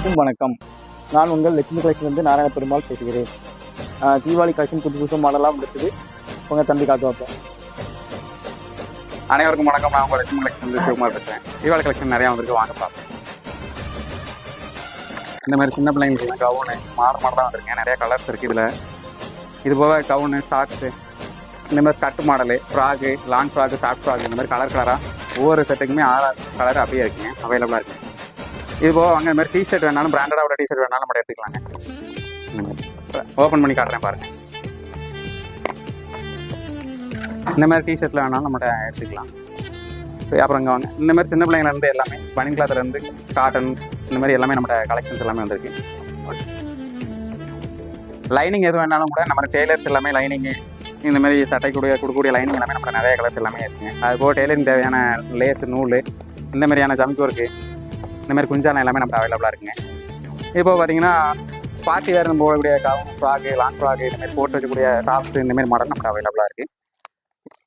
அனைவருக்கும் வணக்கம். நான் உங்கள் லட்சுமி கலெக்ஷன்லேருந்து நாராயண பெருமாள் பேசுகிறேன். தீபாவளி கலெக்ஷன் புது புது மாடலாக எடுத்துது உங்கள் தம்பி காட்டு வைப்பேன். அனைவருக்கும் வணக்கம். நான் உங்கள் லட்சுமி கலெக்ஷன் சிவகுமார் பேசுகிறேன். தீபாவளி கலெக்ஷன் நிறையா வந்திருக்கு, வாங்க பார்ப்போம். இந்த மாதிரி சின்ன பிள்ளைங்களுக்கு கவுனு மாடல் தான் வந்திருக்கேன். நிறையா கலர்ஸ் இருக்குது இதில். இது போக கவுனு, ஷார்ட்ஸு, இந்த மாதிரி கட்டு model, frock, long frock, short frock, இந்த மாதிரி கலராக ஒவ்வொரு செட்டுக்குமே 6 கலர் அப்படியே இருக்குங்க, அவைலபிளாக இருக்குது. இது போக வாங்க, இந்த மாதிரி டிஷர்ட் வேணாலும் பிராண்டடாக டிஷர்ட் வேணாலும் நம்ம எடுத்துக்கலாங்க. ஓப்பன் பண்ணி காட்டுறேன் பாருங்கள். இந்த மாதிரி டிஷர்ட்டில் வேணாலும் நம்ம எடுத்துக்கலாம். சரி, அப்புறம் இங்கே வாங்க, இந்த மாதிரி சின்ன பிள்ளைங்கலேருந்து எல்லாமே பனின் கிளாத்லேருந்து காட்டன், இந்த மாதிரி எல்லாமே நம்ம கலெக்ஷன்ஸ் எல்லாமே வந்திருக்கு. லைனிங் எது வேணாலும் கூட நம்ம டெய்லர்ஸ் எல்லாமே லைனிங்கு, இந்த மாதிரி சட்டை கொடுக்கக்கூடிய லைனிங் எல்லாமே நம்ம நிறைய கலர்ஸ் எல்லாமே இருக்குங்க. அது போக டெய்லரிங் தேவையான லேஸு, நூல், இந்த மாதிரியான ஜமிக்கு ஒர்க்கு, இந்த மாதிரி குஞ்சான எல்லாமே நம்ம அவைலபிளாக இருக்குங்க. இப்போ பார்த்தீங்கன்னா பார்ட்டி வேறு போகக்கூடிய கவுன் ஃப்ராகு, லாங் ஃப்ராகு, இந்த மாதிரி போட்டு வச்சக்கூடிய டாப்ஸ், இந்த மாதிரி மாடல் நமக்கு அவைலபிளாக இருக்குது.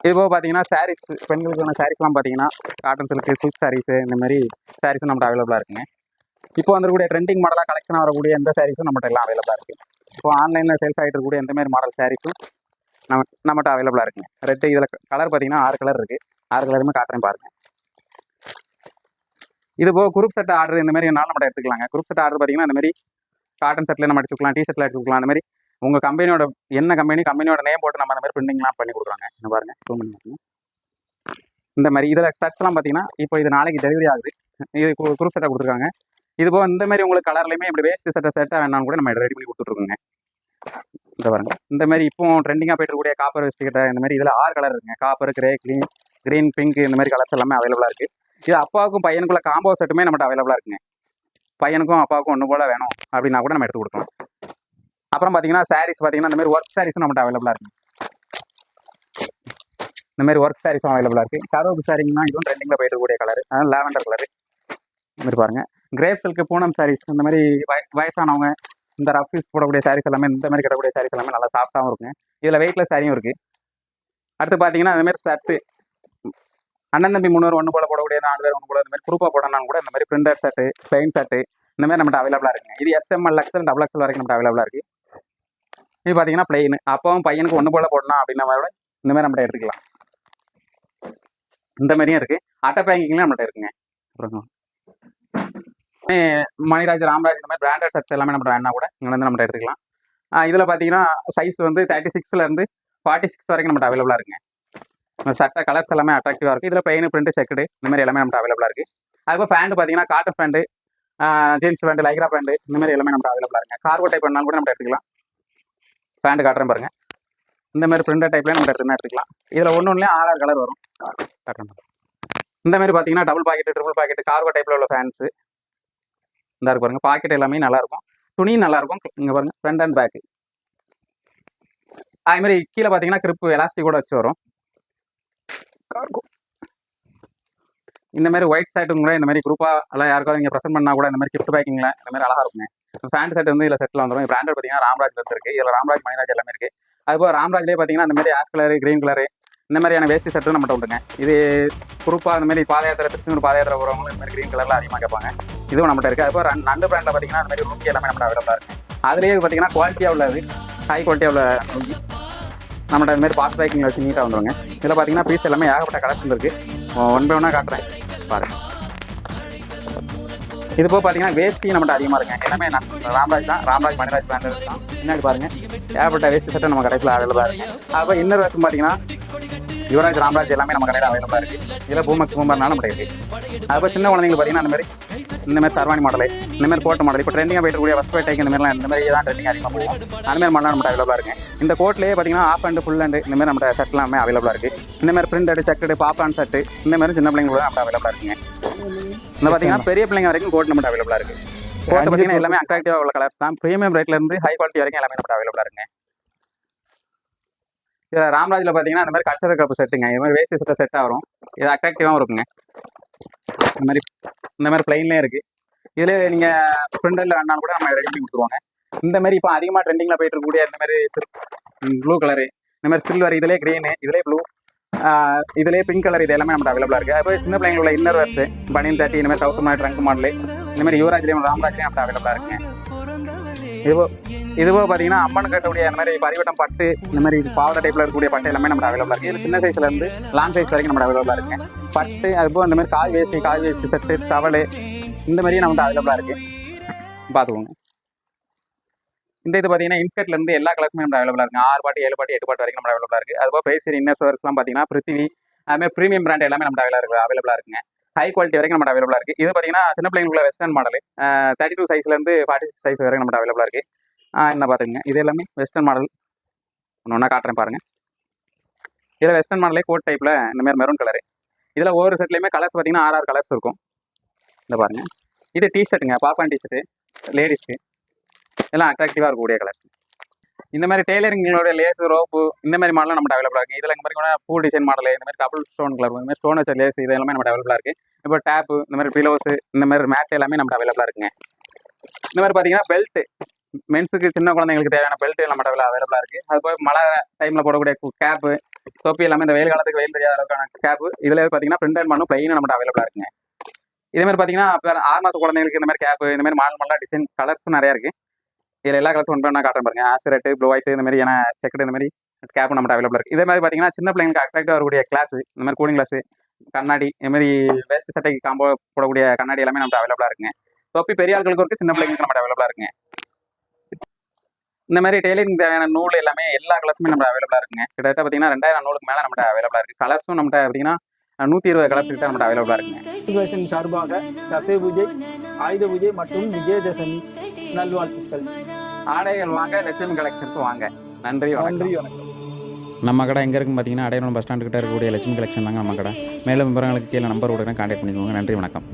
இது போக பார்த்தீங்கன்னா சாரீஸ், பெண்களுக்கான சாரீஸ்லாம் பார்த்தீங்கன்னா காட்டன் சில்க் சாரீஸு, இந்த மாதிரி சாரீஸும் நம்ம அவைலபிளாக இருக்குங்க. இப்போ வந்துக்கூடிய ட்ரெண்டிங் மாடலாக கலெக்ஷன் வரக்கூடிய எந்த சாரீஸும் நம்மகிட்ட எல்லாம் அவைலபிளாக இருக்குது. இப்போ ஆன்லைனில் சேல்ஸ் ஆகிட்டு இருக்கக்கூடிய எந்த மாதிரி மாடல் சாரீஸும் நம்மகிட்ட அவைலபிளாக இருக்குங்க. ரெட்டு இதில் கலர் பார்த்தீங்கன்னா 6 கலர் இருக்குது. 6 கலருமே காட்டுறேன் பாருங்கள். இது போக குரூப் செட் ஆர்டர் இந்த மாதிரி என்னாலும் நம்ம எடுத்துக்கலாங்க. குரூப் செட் ஆர்டர் பார்த்தீங்கன்னா இந்த மாதிரி காட்டன் செட்டில் நம்ம எடுத்துக்கலாம், டிஷர்ட்டில் எடுத்துக்கலாம். அந்த மாதிரி உங்கள் கம்பெனியோட என்ன கம்பெனியோட நேம் போட்டு நம்ம அந்த மாதிரி பிரிண்டிங்லாம் பண்ணி கொடுக்குறாங்க. என்ன பாருங்கள், இந்த மாதிரி இதில் செட்ஸ்லாம் பார்த்தீங்கன்னா இப்போ இது நாளைக்கு டெலிவரி ஆகுது. இது குரூப் செட்டாக கொடுத்துருக்காங்க. இது போக இந்த மாதிரி உங்களுக்கு கலர்லையுமே இப்படி வேஸ்ட் செட்டாக வேணாலும் கூட நம்ம ரெடி பண்ணி கொடுத்துட்ருக்கோங்க. இந்த பாருங்க, இந்த மாதிரி இப்போ ட்ரெண்டிங்காக போய்ட்டு இருக்கக்கூடிய காப்பர் வெஸ்ட் கிட்ட இந்த மாதிரி இதில் 6 கலர் இருக்குங்க. காப்பர், கிரே, க்ரீன், பிங்க், இந்த மாதிரி கலர்ஸ் எல்லாமே அவைலபிளாக இருக்குது. இது அப்பாவுக்கும் பையனுக்குள்ள காம்போ செட்டுமே நம்மகிட்ட அவைலபிளாக இருக்குங்க. பையனுக்கும் அப்பாவுக்கும் ஒன்று போல் வேணும் அப்படின்னா கூட நம்ம எடுத்து கொடுக்கலாம். அப்புறம் பார்த்தீங்கன்னா சாரீஸ் பார்த்தீங்கன்னா இந்த மாதிரி ஒர்க் சாரீஸும் நம்மகிட்ட அவைலபிளாக இருக்குது. இந்த மாதிரி ஒர்க் சாரீஸும் அவைலபிளாக இருக்குது. கரோக்கு சாரீங்கன்னா இதுவும் ட்ரெண்டிங்கில் போய்ட்டு இருக்கக்கூடிய கலர், அதாவது லாவெண்டர் கலரு. இந்த மாதிரி பாருங்கள், கிரேப் சில்க்கு, பூனம் சாரீஸ், இந்த மாதிரி வயசானவங்க இந்த ரஃப் யூஸ் போடக்கூடிய சாரீஸ் எல்லாமே, இந்த மாதிரி கட்டக்கூடிய சாரீஸ் எல்லாமே நல்லா சாஃப்டாகவும் இருக்குங்க. இதில் வெயிட்லெஸ் சாரியும் இருக்குது. அடுத்து பார்த்தீங்கன்னா இந்த மாதிரி ஷர்ட்டு, அண்ணன் தம்பி 3 ஒன்று போல போடக்கூடிய 4 பேர் ஒன்று போல இந்த மாதிரி குரூப்பாக போடணும் கூட இந்த மாதிரி பிரிண்டர் ஷர்ட்டு, பிளைன் ஷர்ட்டு, இந்த மாதிரி நம்மகிட்ட அவைலபிளாக இருக்குங்க. இது SML, XL, XXL வரைக்கும் நம்மகிட்ட அவைலபிளாக இருக்குது. இது பார்த்தீங்கன்னா பிளைன், அப்பாவும் பையனுக்கு ஒன்று போல போடணும் அப்படின்னா கூட இந்த மாதிரி நம்மகிட்ட எடுத்துக்கலாம். இந்த மாதிரியும் இருக்குது. அட்டை பேக்கிங்லேயும் நம்மகிட்ட இருக்குங்க. அப்புறம் மணிராஜ், ராம்ராஜ், இந்த மாதிரி பிராண்டட் ஷர்ட்ஸ் எல்லாமே நம்ம வேணா கூட இங்கே வந்து நம்ம எடுத்துக்கலாம். இதில் பார்த்தீங்கன்னா சைஸ் வந்து 36லேருந்து 46 வரைக்கும் நம்ம அவைலபிளாக இருக்குங்க. சட்டை கலர்ஸ் எல்லாமே அட்ராக்டிவாக இருக்குது. இதில் பெயின், பிரிண்ட், செக்குடு, இந்த மாதிரி எல்லாமே நம்ம அவைலபிளாக இருக்குது. அதுபோல் பேண்ட் பார்த்தீங்கன்னா cotton pant, jeans pant, Lycra pant, இந்த மாதிரி எல்லாமே நம்ம அவைலபிளாக இருக்குங்க. கார்கோ டைப் பண்ணாலும் கூட நம்ம எடுத்துக்கலாம். பேண்ட் காட்டுறேன் பாருங்கள். இந்த மாதிரி பிரிண்டட் டைப்லேயே நம்ம எடுத்துக்கலாம். இதில் ஒன்றுலேயே 6 கலர் வரும். காட்டுறேன். இந்த மாதிரி பார்த்தீங்கன்னா double packet, triple packet, cargo டைப்பில் உள்ள ஃபேன்ஸு இந்த இருக்கு பாருங்கள். பாக்கெட் எல்லாமே நல்லாயிருக்கும், துணியும் நல்லாயிருக்கும். இங்கே பாருங்கள், ஃப்ரண்ட் அண்ட் பேக்கு. அது மாதிரி கீழே பார்த்தீங்கன்னா கிரிப்பு எலாஸ்டிக்கோட வச்சு வரும். கார்கோ இந்த மாதிரி ஒயிட் ஷர்ட்டும் கூட இந்த மாதிரி குரூப்பாக எல்லாம் யாருக்காவது இங்கே ப்ரெசென்ட் பண்ணால் கூட இந்த மாதிரி கிஃப்ட் பேக்கிங்கில் இந்த மாதிரி அழகாக இருக்குங்க. பேண்ட் செட் வந்து இதில் செட்டில் வந்துடும். பிராண்டட் பார்த்தீங்கன்னா ராம்ராஜ் இருக்குது. இதில் ராம்ராஜ், மணிராஜ் எல்லாமே இருக்குது. அதுபோல் ராம்ராஜ்லேயே பார்த்தீங்கன்னா இந்த மாதிரி ஆஷ் கலரு, கிரீன் கலரு, இந்த மாதிரியான வேஸ்டி செட்டும் நம்மகிட்ட உண்டுங்க. இது குரூப்பாக இந்த மாதிரி பாதயாத்திரை, திருச்செந்தூர் பாதயாத்திரை போகிறவங்களும் இந்த மாதிரி கிரீன் கலரில் அதிகமாக கேட்பாங்க. இதுவும் நம்மகிட்ட இருக்குது. அதுபோல் நண்டு பிராண்டில் பார்த்தீங்கன்னா இந்த மாதிரி ரூக்கி எல்லாமே நம்மகிட்ட அவைலபிளாக இருக்குது. அதுலேயே பார்த்தீங்கன்னா குவாலிட்டியாக உள்ளது, ஹை குவாலிட்டியாக உள்ள ரூக்கி நம்மகிட்ட இந்த மாதிரி பாஸ் பேக்கிங் வச்சு நீட்டாக வந்துடுங்க. இதில் பார்த்தீங்கன்னா பீஸ் எல்லாமே ஏகப்பட்ட கலெக்ஷன் இருக்குது. ஒன் பை ஒன்னாக காட்டுறேன் பாருங்கள். இது போக பார்த்தீங்கன்னா வேஸ்டி நம்மகிட்ட அதிகமாக இருக்குங்க. எல்லாமே ராம்ராஜ் தான், ராம்ராஜ், மணிராஜ் பிராண்டட் தான். பின்னாடி பாருங்கள், ஏகப்பட்ட வேஸ்டி செட்டை நம்ம கடையில் அவைலபிளாக இருக்குது. அதுபோல் இன்னர் வேஸ்ட்டும் பார்த்தீங்கன்னா யுவராஜ், ராம்ராஜ் எல்லாமே நம்ம கடையில் அவைலபிளாக இருக்குது. இதில் பூமர்னாலும் நம்ம இருக்குது. அதுபோல் சின்ன குழந்தைங்களுக்கு பார்த்தீங்கன்னா இந்த மாதிரி சர்வானி மாடல், இந்த மாதிரி கோட் மாடல், இப்போ ட்ரெண்டிங்காக போய்ட்டு கூடிய ஃபஸ்ட் டைக் இந்த மாதிரிலாம் இந்த மாதிரி தான் ட்ரெண்டிங் அதிகமாக போகும். அந்த மாதிரி மாடலாம் நம்ம அவைலபிளாக இருக்குது. இந்த கோட்லேயே பார்த்தீங்கன்னா ஆஃப் அண்ட் ஃபுல் அண்ட் இந்த மாதிரி நம்ம செட் எல்லாமே அவைலபிளாக இருக்குது. இந்த மாதிரி பிரிண்டட், செக்கடு, பாப்கார்ன் செட்டு, இந்த மாதிரி சின்ன பிள்ளைங்க கூட நம்ம அவைலபிளாக இருக்குங்க. இந்த பார்த்தீங்கன்னா பெரிய பிள்ளைங்க வரைக்கும் கோட் நம்ம அவைலபிளாக இருக்குது. கோட் பார்த்தீங்கன்னா எல்லாமே அட்ராக்டிவாக உள்ள கலர்ஸ் தான். ப்ரீமியம் ரேட்லேருந்து ஹை குவாலிட்டி வரைக்கும் எல்லாமே நம்ம அவைலபிளாக இருக்குங்க. இதில் ராம்ராஜில் பார்த்தீங்கன்னா இந்த மாதிரி கல்ச்சரல் கப்பு செட்டுங்க. இது மாதிரி வேஸ்ட் செட்டை செட்டாக வரும். இது அட்ராக்டிவாகவும் இருக்குங்க. இந்த மாதிரி பிளைன்லேயே இருக்குது. இதில் நீங்கள் பிரிண்டரில் வேணாலும் கூட நம்ம ரெடி பண்ணி கொடுத்துருவாங்க. இந்த மாதிரி இப்போ அதிகமாக ட்ரெண்டிங்கில் போய்ட்டு இருக்கக்கூடிய இந்த மாதிரி ப்ளூ கலரு, இந்த மாதிரி சில்வர், இதிலே க்ரீனு, இதிலே ப்ளூ, இதிலே பிங்க் கலர், இது எல்லாமே நம்ம அவைலபிளாக இருக்குது. அதுபோல் சின்ன பிள்ளைங்களோட இன்னர் வேர்ஸு, பனியன் 30, இந்த மாதிரி 1000 ட்ரங்க் மாடலு, இந்த மாதிரி யுவராஜ்லேயும் ராம்ராஜ்லேயும் நம்மகிட்ட அவைலபிளாக இருக்குங்க. இதுவோ பார்த்தீங்கன்னா அம்மன் கட்டக்கூடிய அந்த மாதிரி பரிவட்டம் பட்டு இந்த மாதிரி பாவாடை டைப்பில் இருக்கக்கூடிய பட்டு எல்லாமே நம்ம அவைலபிளாக இருக்குது. இது சின்ன சைஸ்லேருந்து லாங் சைஸ் வரைக்கும் நம்ம அவைலபிளாக இருக்குங்க. பட்டு அதுபோல் இந்த மாதிரி காய் வேஸ்ட்டு செட்டு டவலு இந்த மாதிரியும் நம்மகிட்ட அவைலபிளாக இருக்குது. பார்த்துக்கோங்க. இந்த இது பார்த்தீங்கன்னா இன்ஸ்கர்ட்லேருந்து எல்லா கலர்ஸுமே நம்ம அவைலபிளாக இருக்குது. 6 பாட்டு 7 பாட்டு 8 பாட்டு வரைக்கும் நம்ம அவைலபிளாக இருக்குது. அதுபோல் பேசியர் இன்னர் சோர்ஸ்லாம் பார்த்தீங்கன்னா பிருத்திவி அதுமாதிரி ப்ரீமியம் பிராண்ட் எல்லாமே நம்ம அவைலபிளாக இருக்குங்க. ஹை குவாலிட்டி வரைக்கும் நம்ம அவைலபிளாக இருக்குது. இது பார்த்தீங்கன்னா சின்ன பிள்ளைங்களுக்குள்ள வெஸ்டர்ன் மாடல் 32 சைஸ்லேருந்து 46 சைஸ் வரைக்கும் நம்ம அவைலபிளாக இருக்குது. என்ன பார்த்துங்க, இது எல்லாமே வெஸ்டர்ன் மாடல். ஒன்று காட்டுறேன் பாருங்கள். இதில் வெஸ்டர்ன் மாடலே கோட் டைப்பில் இந்த மாதிரி மெரூன் கலரு. இதில் ஒவ்வொரு செட்லேயுமே கலர்ஸ் பார்த்தீங்கன்னா 6 கலர்ஸ் இருக்கும். இந்த பாருங்கள், இது டிஷர்ட்டுங்க, பாப்பான் டிஷர்ட்டு லேடிஸ்க்கு எல்லாம் அட்ராக்டிவாக இருக்கக்கூடிய கலர். இந்த மாதிரி டெய்லரிங்களோட லேஸ் ரோப்பு இந்த மாதிரி மாடலாம் நம்ம அவைலபிளாக இருக்குது. இதில் இந்த மாதிரி கூட பூ டிசைன் மாடல் இந்த மாதிரி டபுள் ஸ்டோன் கலர் இந்த மாதிரி ஸ்டோன் வச்ச லேஸ் இது எல்லாமே நம்ம அவைலபிளாக இருக்குது. இப்போ டேப்பு இந்த மாதிரி பிலோஸு இந்த மாதிரி மேட் எல்லாமே நம்ம அவைலபிளாக இருக்குங்க. இந்த மாதிரி பார்த்தீங்கன்னா பெல்ட்டு மென்ஸுக்கு சின்ன குழந்தைங்களுக்கு தேவையான பெல்ட் நம்ம அவைலபிளாக இருக்குது. அது போய் மழை டைமில் போடக்கூடிய கேப்பு தொப்பி எல்லாமே இந்த வெயில் காலத்துக்கு வெயில் தெரியாத அளவுக்கான கேப்பு இதில் பார்த்தீங்கன்னா பிரிண்ட் அண்ட் பண்ணும் பிளைனும் நம்ம அவைலபிளாக இருக்குங்க. இதே மாதிரி பார்த்தீங்கன்னா இப்போ 6 மாத குழந்தைங்களுக்கு இந்த மாதிரி கேப்பு இந்த மாதிரி மாடல் டிசைன் கலர்ஸும் நிறையா இருக்குது. இதில் எல்லா கலர்ஸும் ஒன்று பண்ணால் காட்டுறேன் பாருங்க. ஆஷரட்டு ப்ளூ ஒயிட் இந்த மாதிரி ஏன்னா செக்கடு இந்த மாதிரி கேப்பு நம்ம அவைலபிளாக இருக்குது. இதே மாதிரி பார்த்தீங்கன்னா சின்ன பிள்ளைங்களுக்கு அட்ராக்டாக வரக்கூடிய கிளாஸ் இந்த மாதிரி கூலிங் கிளாஸ் கண்ணாடி இந்த மாதிரி வேஸ்ட் சட்டைக்கு காம்போ போடக்கூடிய கண்ணாடி எல்லாமே நம்ம அவைலபிளாக இருக்குங்க. தொப்பி பெரிய ஆட்களுக்கு இருக்குது, சின்ன பிள்ளைங்களுக்கு நம்ம அவைலபிளாக இருக்குங்க. இந்த மாதிரி டெய்லரிங் தேவையான நூல் எல்லாமே எல்லா கலர்ஸுமே நம்ம அவைலபிளாக இருக்குங்க. கிட்டத்தட்ட பார்த்தீங்கன்னா 2000 நூலுக்கு மேலே நம்ம அவைலபிளாக இருக்குது. கலர்ஸும் நம்ம பார்த்தீங்கன்னா 120 கலர்ஸ் கிட்ட நம்ம அவைலபிளாக இருக்குங்க. சார்பாக தசை பூஜை, ஆயுத பூஜை மற்றும் விஜயதசமி நல்வாழ்த்துக்கள். ஆடைகள் வாங்க, லட்சுமி கலெக்ஷன்ஸ் வாங்க. நன்றி நன்றி, வணக்கம். நம்ம கடை எங்கே இருக்குன்னு பார்த்தீங்கன்னா அடையாளம் பஸ் ஸ்டாண்டு கிட்ட இருக்கக்கூடிய லட்சுமி கலெக்ஷன் தாங்க நம்ம கடை. மேலும் விவரங்களுக்கு கீழே நம்பர் கொடுக்குறேன், கான்டாக்ட் பண்ணிக்கோங்க. நன்றி, வணக்கம்.